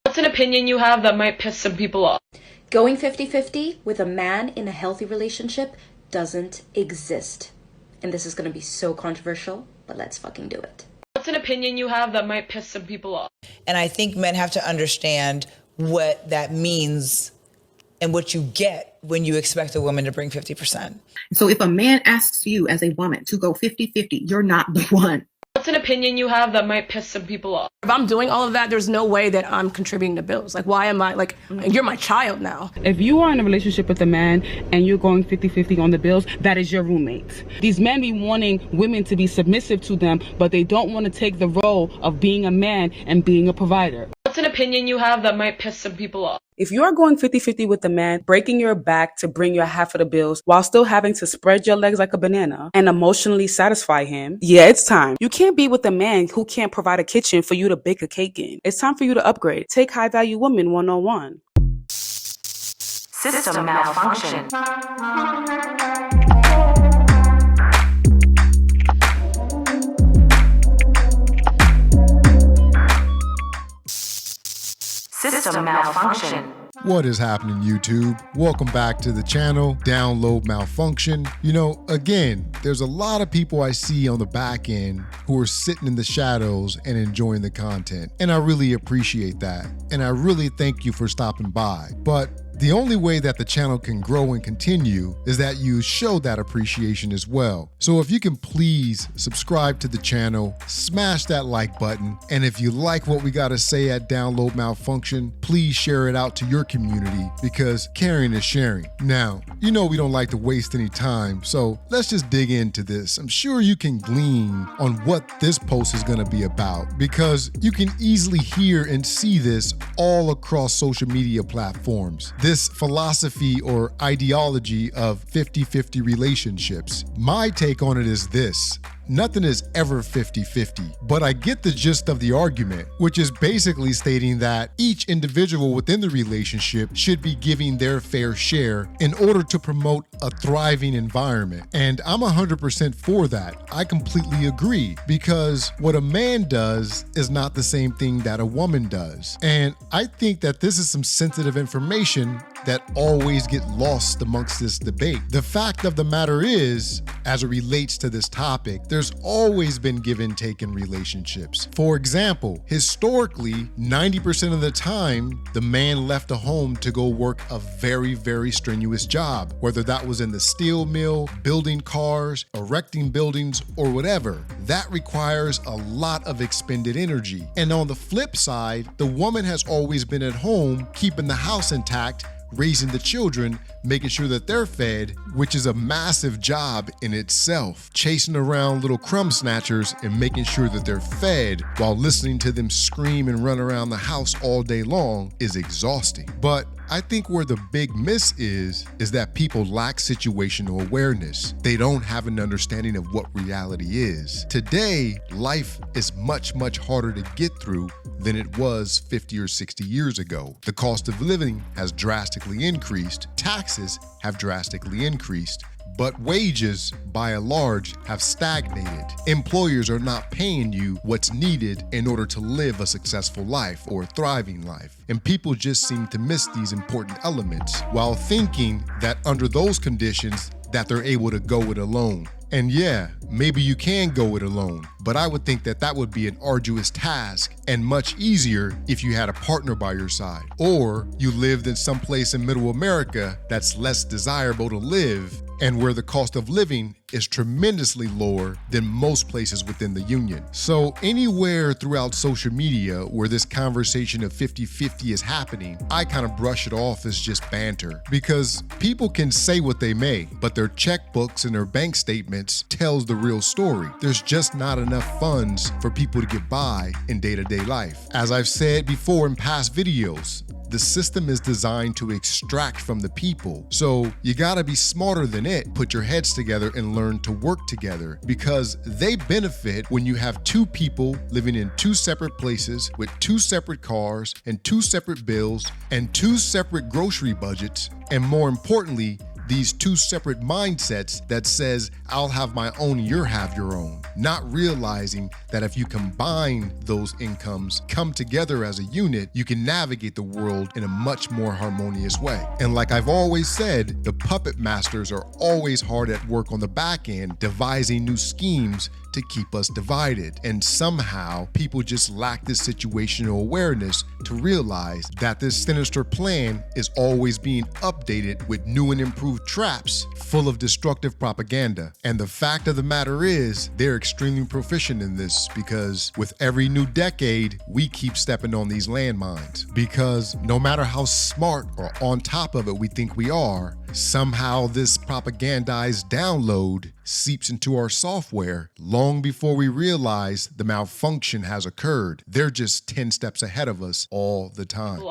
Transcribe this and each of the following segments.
What's an opinion you have that might piss some people off? Going 50-50 with a man in a healthy relationship doesn't exist. And this is going to be so controversial, but let's fucking do it. What's an opinion you have that might piss some people off? And I think men have to understand what that means and what you get when you expect a woman to bring 50%. So if a man asks you as a woman to go 50-50, you're not the one. What's an opinion you have that might piss some people off? If I'm doing all of that, there's no way that I'm contributing to bills. Like, why am I, like, you're my child now. If you are in a relationship with a man and you're going 50-50 on the bills, that is your roommate. These men be wanting women to be submissive to them, but they don't want to take the role of being a man and being a provider. What's an opinion you have that might piss some people off? If you are going 50-50 with the man, breaking your back to bring your half of the bills while still having to spread your legs like a banana and emotionally satisfy him, yeah, it's time. You can't be with a man who can't provide a kitchen for you to bake a cake in. It's time for you to upgrade. Take High Value Woman 101. System malfunction. System malfunction. What is happening, YouTube? Welcome back to the channel, Download Malfunction. You know, again, there's a lot of people I see on the back end who are sitting in the shadows and enjoying the content. And I really appreciate that. And I really thank you for stopping by. But the only way that the channel can grow and continue is that you show that appreciation as well. So if you can please subscribe to the channel, smash that like button, and if you like what we got to say at Download Malfunction, please share it out to your community because caring is sharing. Now, you know we don't like to waste any time, so let's just dig into this. I'm sure you can glean on what this post is going to be about because you can easily hear and see this all across social media platforms. This philosophy or ideology of 50-50 relationships. My take on it is this. Nothing is ever 50-50, but I get the gist of the argument, which is basically stating that each individual within the relationship should be giving their fair share in order to promote a thriving environment. And I'm 100% for that. I completely agree because what a man does is not the same thing that a woman does. And I think that this is some sensitive information that always get lost amongst this debate. The fact of the matter is, as it relates to this topic, there's always been give and take in relationships. For example, historically, 90% of the time, the man left the home to go work a very, very strenuous job, whether that was in the steel mill, building cars, erecting buildings, or whatever. That requires a lot of expended energy. And on the flip side, the woman has always been at home, keeping the house intact, raising the children, making sure that they're fed, which is a massive job in itself. Chasing around little crumb snatchers and making sure that they're fed while listening to them scream and run around the house all day long is exhausting. But I think where the big miss is that people lack situational awareness. They don't have an understanding of what reality is. Today, life is much, much harder to get through than it was 50 or 60 years ago. The cost of living has drastically increased. Taxes have drastically increased. But wages, by and large, have stagnated. Employers are not paying you what's needed in order to live a successful life or a thriving life. And people just seem to miss these important elements while thinking that under those conditions that they're able to go it alone. And yeah, maybe you can go it alone, but I would think that that would be an arduous task and much easier if you had a partner by your side. Or you lived in some place in middle America that's less desirable to live and where the cost of living is tremendously lower than most places within the union. So anywhere throughout social media where this conversation of 50-50 is happening, I kind of brush it off as just banter because people can say what they may, but their checkbooks and their bank statements tells the real story. There's just not enough funds for people to get by in day-to-day life. As I've said before in past videos, the system is designed to extract from the people. So you gotta be smarter than it. Put your heads together and learn to work together because they benefit when you have two people living in two separate places with two separate cars and two separate bills and two separate grocery budgets. And more importantly, these two separate mindsets that says, I'll have my own, you have your own, not realizing that if you combine those incomes, come together as a unit, you can navigate the world in a much more harmonious way. And like I've always said, the puppet masters are always hard at work on the back end, devising new schemes to keep us divided. And somehow people just lack this situational awareness to realize that this sinister plan is always being updated with new and improved traps full of destructive propaganda. And the fact of the matter is, they're extremely proficient in this, because with every new decade, we keep stepping on these landmines. Because no matter how smart or on top of it we think we are, somehow this propagandized download seeps into our software long before we realize the malfunction has occurred. They're just 10 steps ahead of us all the time.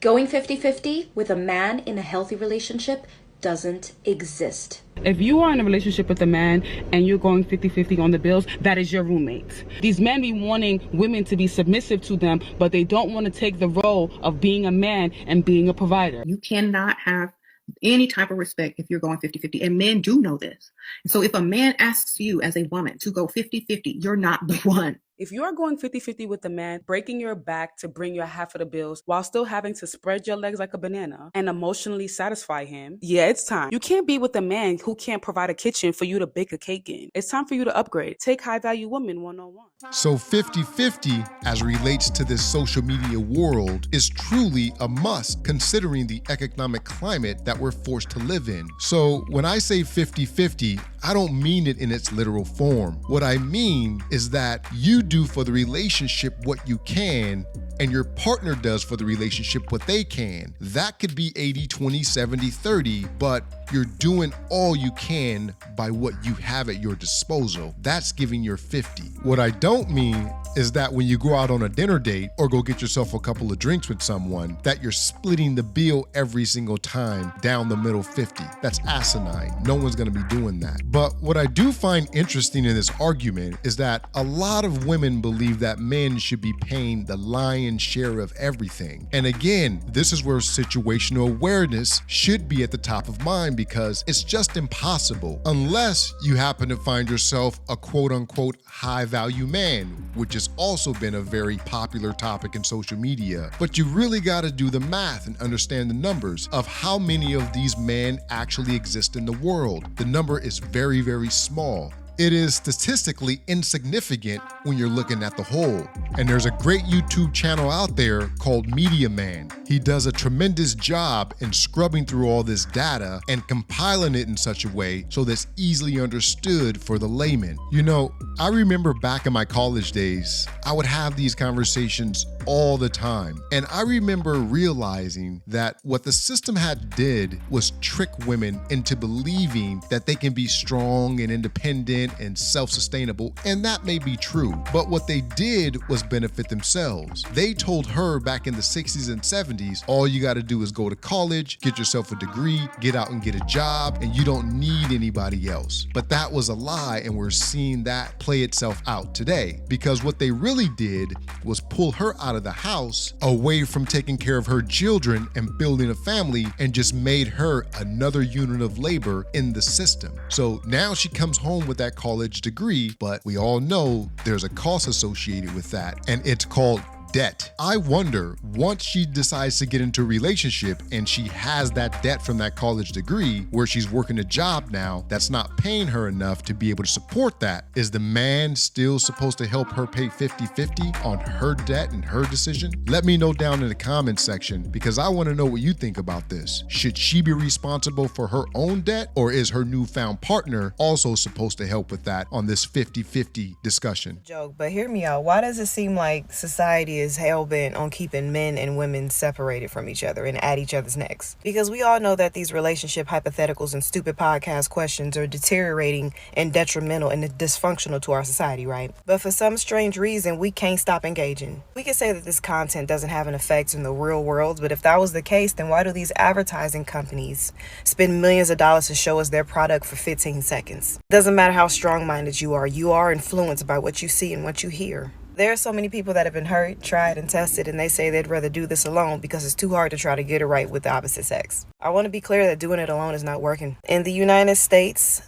Going 50-50 with a man in a healthy relationship doesn't exist. If you are in a relationship with a man and you're going 50-50 on the bills, that is your roommate. These men be wanting women to be submissive to them, but they don't want to take the role of being a man and being a provider. You cannot have any type of respect if you're going 50-50. And men do know this. So if a man asks you as a woman to go 50-50, you're not the one. If you are going 50-50 with a man, breaking your back to bring your half of the bills while still having to spread your legs like a banana and emotionally satisfy him, yeah, it's time. You can't be with a man who can't provide a kitchen for you to bake a cake in. It's time for you to upgrade. Take High Value Woman 101. So 50-50, as relates to this social media world, is truly a must considering the economic climate that we're forced to live in. So when I say 50-50, I don't mean it in its literal form. What I mean is that you do for the relationship what you can, and your partner does for the relationship what they can. That could be 80, 20, 70, 30, but you're doing all you can by what you have at your disposal. That's giving your 50. What I don't mean is that when you go out on a dinner date or go get yourself a couple of drinks with someone, that you're splitting the bill every single time down the middle 50. That's asinine. No one's gonna be doing that. But what I do find interesting in this argument is that a lot of women believe that men should be paying the lion's share of everything. And again, this is where situational awareness should be at the top of mind, because it's just impossible unless you happen to find yourself a quote unquote high value man, which has also been a very popular topic in social media. But you really got to do the math and understand the numbers of how many of these men actually exist in the world. The number is very, very small. It is statistically insignificant when you're looking at the whole. And there's a great YouTube channel out there called Media Man. He does a tremendous job in scrubbing through all this data and compiling it in such a way so that's easily understood for the layman. You know, I remember back in my college days, I would have these conversations all the time. And I remember realizing that what the system had did was trick women into believing that they can be strong and independent and self-sustainable, and that may be true. But what they did was benefit themselves. They told her back in the 60s and 70s, all you got to do is go to college, get yourself a degree, get out and get a job, and you don't need anybody else. But that was a lie, and we're seeing that play itself out today, because what they really did was pull her out of the house, away from taking care of her children and building a family, and just made her another unit of labor in the system. So now she comes home with that college degree, but we all know there's a cost associated with that, and it's called debt. I wonder, once she decides to get into a relationship and she has that debt from that college degree, where she's working a job now that's not paying her enough to be able to support that, is the man still supposed to help her pay 50-50 on her debt and her decision? Let me know down in the comments section, because I want to know what you think about this. Should she be responsible for her own debt, or is her newfound partner also supposed to help with that on this 50-50 discussion? Joke, but hear me out. Why does it seem like society is hell-bent on keeping men and women separated from each other and at each other's necks? Because we all know that these relationship hypotheticals and stupid podcast questions are deteriorating and detrimental and dysfunctional to our society, right? But for some strange reason, we can't stop engaging. We can say that this content doesn't have an effect in the real world, but if that was the case, then why do these advertising companies spend millions of dollars to show us their product for 15 seconds? Doesn't matter how strong-minded you are influenced by what you see and what you hear. There are so many people that have been hurt, tried, and tested, and they say they'd rather do this alone because it's too hard to try to get it right with the opposite sex. I want to be clear that doing it alone is not working. In the United States,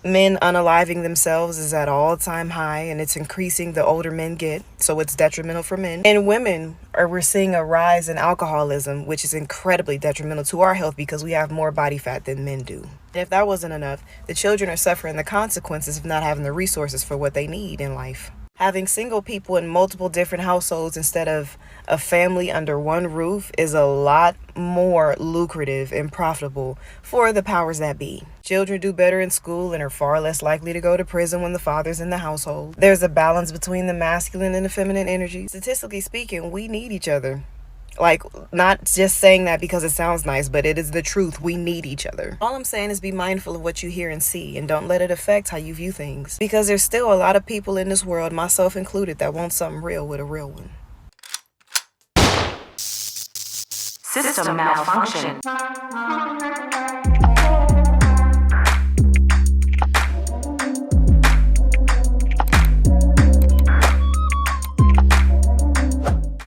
men unaliving themselves is at all-time high, and it's increasing the older men get, so it's detrimental for men. And women, we're seeing a rise in alcoholism, which is incredibly detrimental to our health because we have more body fat than men do. And if that wasn't enough, the children are suffering the consequences of not having the resources for what they need in life. Having single people in multiple different households instead of a family under one roof is a lot more lucrative and profitable for the powers that be. Children do better in school and are far less likely to go to prison when the father's in the household. There's a balance between the masculine and the feminine energy. Statistically speaking, we need each other. Like, not just saying that because it sounds nice, but it is the truth. We need each other. All I'm saying is be mindful of what you hear and see, and don't let it affect how you view things. Because there's still a lot of people in this world, myself included, that want something real with a real one. System malfunction.